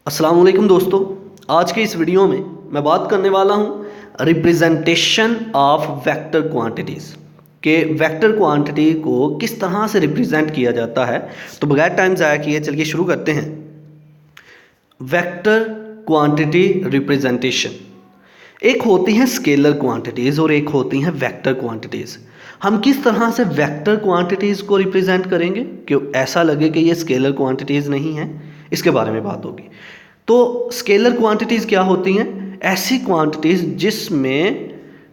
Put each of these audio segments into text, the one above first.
अस्सलाम वालेकुम दोस्तों, आज के इस वीडियो में मैं बात करने वाला हूँ रिप्रेजेंटेशन ऑफ वेक्टर क्वांटिटीज़ के वेक्टर क्वांटिटी को किस तरह से रिप्रेजेंट किया जाता है। तो बगैर टाइम ज़ाया किए चलिए शुरू करते हैं। वेक्टर क्वांटिटी रिप्रेजेंटेशन, एक होती हैं स्केलर क्वांटिटीज़ और एक होती हैं वेक्टर क्वांटिटीज़। हम किस तरह से वेक्टर क्वांटिटीज़ को रिप्रेजेंट करेंगे कि ऐसा लगे कि ये स्केलर क्वांटिटीज़ नहीं हैं, इसके बारे में बात होगी। तो स्केलर क्वांटिटीज़ क्या होती हैं? ऐसी क्वांटिटीज़ जिसमें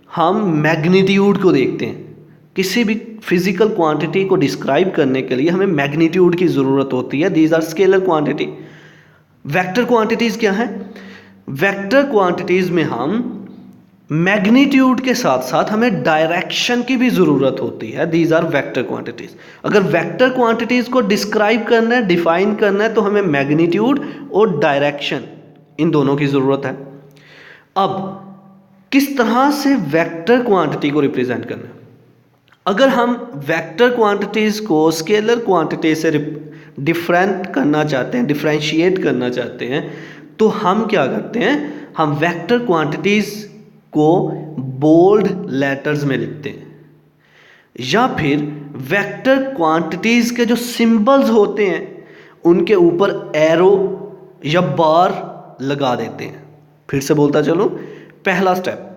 हम मैग्नीट्यूड को देखते हैं। किसी भी फिजिकल क्वांटिटी को डिस्क्राइब करने के लिए हमें मैग्नीट्यूड की ज़रूरत होती है। These are scalar quantity. Vector quantities क्या हैं? वेक्टर क्वांटिटीज़ में हम मैग्नीट्यूड के साथ साथ हमें डायरेक्शन की भी ज़रूरत होती है। These are vector quantities. अगर वेक्टर क्वांटिटीज़ को डिस्क्राइब करना है, डिफाइन करना है, तो हमें मैग्नीट्यूड और डायरेक्शन इन दोनों की ज़रूरत है। अब किस तरह से वेक्टर क्वांटिटी को रिप्रेजेंट करना है? अगर हम वेक्टर क्वांटिटीज़ को स्केलर क्वांटिटी से डिफरेंट करना चाहते हैं, डिफरेंशिएट करना चाहते हैं, तो हम क्या करते हैं? हम वेक्टर क्वांटिटीज़ को बोल्ड लेटर्स में लिखते हैं, या फिर वेक्टर क्वांटिटीज़ के जो सिंबल्स होते हैं उनके ऊपर एरो या बार लगा देते हैं। फिर से बोलता चलो, पहला स्टेप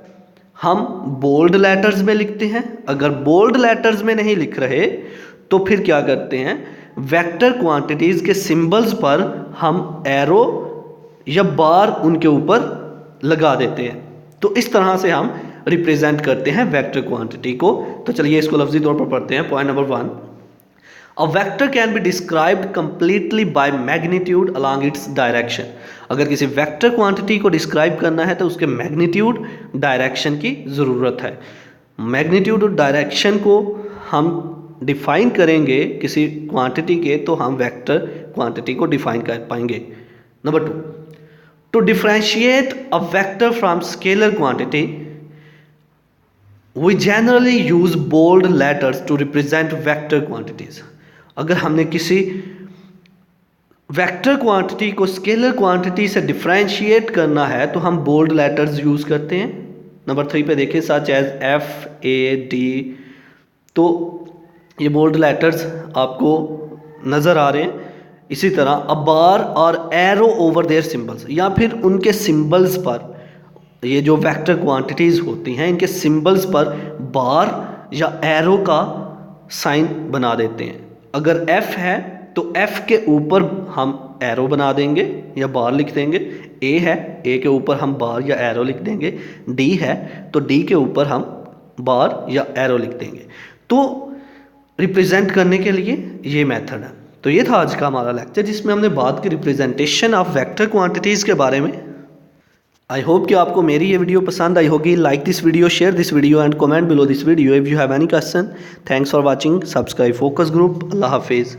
हम बोल्ड लेटर्स में लिखते हैं। अगर बोल्ड लेटर्स में नहीं लिख रहे तो फिर क्या करते हैं? वेक्टर क्वांटिटीज़ के सिंबल्स पर हम एरो या बार उनके ऊपर लगा देते हैं। तो इस तरह से हम रिप्रेजेंट करते हैं वेक्टर क्वांटिटी को। तो चलिए इसको लफ्जी तौर पर पढ़ते हैं। Point number 1, a vector can be described completely by magnitude along its direction. अगर किसी वेक्टर क्वांटिटी को डिस्क्राइब करना है तो उसके मैग्नीट्यूड, डायरेक्शन की ज़रूरत है। मैग्नीट्यूड और डायरेक्शन को हम डिफाइन करेंगे किसी क्वांटिटी के, तो हम वेक्टर क्वांटिटी को डिफाइन कर पाएंगे। Number 2, to differentiate a vector from scalar quantity, we generally use bold letters to represent vector quantities. अगर हमने किसी वेक्टर क्वांटिटी को स्केलर क्वांटिटी से डिफरेंशिएट करना है तो हम बोल्ड लेटर्स यूज़ करते हैं। नंबर 3 पे देखिए, सच एज एफ, ए, डी। तो ये बोल्ड लेटर्स आपको नज़र आ रहे हैं। इसी तरह अ बार और एरो ओवर देयर सिंबल्स, या फिर उनके सिंबल्स पर, ये जो वेक्टर क्वांटिटीज़ होती हैं इनके सिंबल्स पर बार या एरो का साइन बना देते हैं। अगर एफ है तो एफ के ऊपर हम एरो बना देंगे या बार लिख देंगे। ए है, ए के ऊपर हम बार या एरो लिख देंगे। डी है तो डी के ऊपर हम बार या एरो लिख देंगे। तो रिप्रेजेंट करने के लिए ये मेथड है। तो ये था आज का हमारा लेक्चर जिसमें हमने बात की रिप्रेजेंटेशन ऑफ वेक्टर क्वांटिटीज़ के बारे में। आई होप कि आपको मेरी ये वीडियो पसंद आई होगी। Like this video, share this video and comment below this video if you have any question. Thanks for watching. Subscribe focus group. अल्लाह हाफिज़।